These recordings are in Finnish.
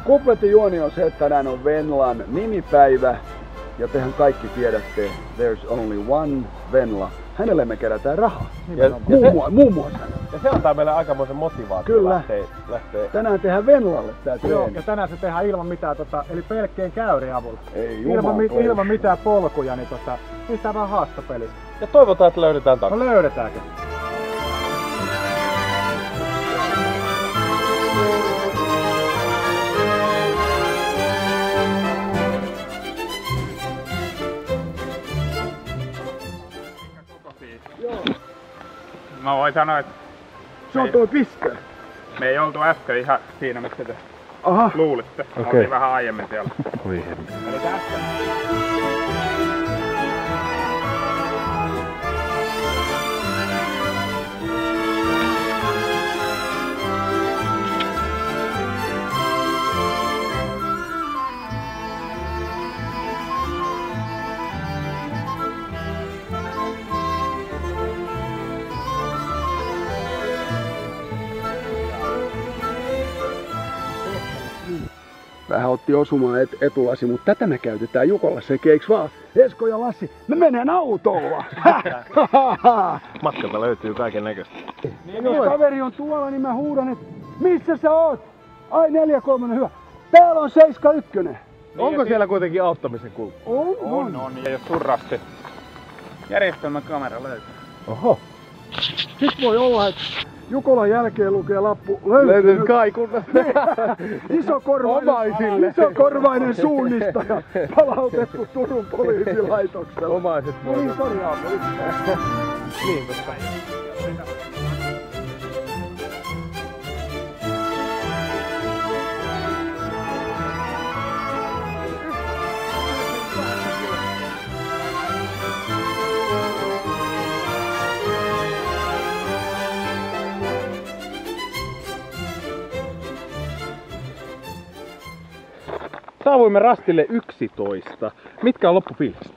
Kupletin juoni on se, että tänään on Venlan nimipäivä. Ja tehän kaikki tiedätte, there's only one Venla. Hänelle me kerätään rahaa. Muun muassa. Ja se antaa meille aikamoisen motivaation. Kyllä. Lähtee. Tänään tehdään Venlalle tää treeni. Joo, ja tänään se tehdään ilman mitään, eli pelkkien käyrien avulla. Ei Ilman mitään polkuja, niin pistää vähän haastopeliä. Ja toivotaan, että löydetään takas. No löydetäänkö? Mä voin sanoa, että Se on tuo piste. me ei oltu äsken ihan siinä, missä te Aha. luulitte. Me oltiin vähän aiemmin siellä. Oi hemmi. Eli tässä. Vähän otti osumaan etulasi, mutta tätä me käytetään Jukolassa, eiks vaan? Esko ja Lassi, me menen autolla! Matkalta löytyy kaiken näköistä. Niin, jos kaveri on tuolla, niin mä huudan, että missä sä oot? Ai 4-3, hyvä. Täällä on 7-1. Onko siellä kuitenkin auttamisen kulku? On. Ja jos surrasti järjestelmäkamera löytyy. Oho. Sit voi olla, että Jukolan jälkeen lukee lappu löytynyt kaikunnasta. Isokorvainen suunnistaja palautettu Turun poliisilaitoksella. Omaiset No niin, sori Aapo. Niin, totta. Saavuimme rastille 11. Mitkä on loppufiiliset?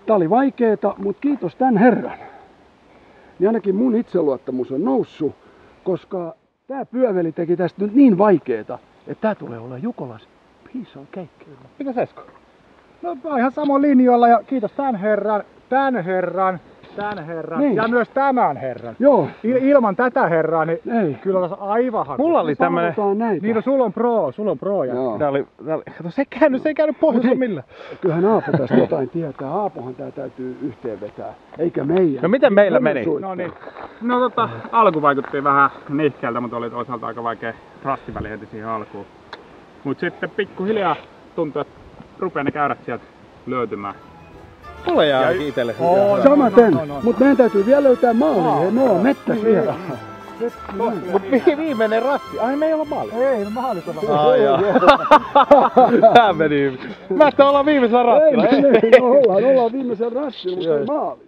Tää oli vaikeeta, mutta kiitos tän herran. Niin ainakin mun itseluottamus on noussut, koska tää pyöveli teki tästä nyt niin vaikeeta, että tää tulee olla Jukolas piece of cake. Mitäs Esko? No mä oon ihan samoin linjoilla ja kiitos tämän herran niin. Ja myös tämän herran. Joo. Ilman tätä herraa, niin Ei. kyllä olisi aivan haku. Mulla oli tämmönen... Niin, no sulla on pro. Ja... Joo. Tää oli... Kato, se ei käynyt pohjassa millään. Kyllähän Aapo tästä jotain tietää. Aapohan tää täytyy yhteen vetää, eikä meidän. No miten meillä meni? No niin. No alku vaikutti vähän nihkeältä, mutta oli toisaalta aika vaikea rastiväli heti siihen alkuun. Mut sitten pikkuhiljaa tuntui, että rupeaa ne käyrät sieltä löytymään. Mulla jää ainakin itelle. Samaten, mut meidän täytyy vielä löytää maali. Hei, me ollaan mettäs vielä. Mut viimeinen rasti. Ai me ei olla maali. Ei, mahdollista. Ai jaa. Tää meni hyvin. Mä että ollaan viimeisellä rastilla. Ei, ollaan viimeisellä rastilla, mutta ei maali.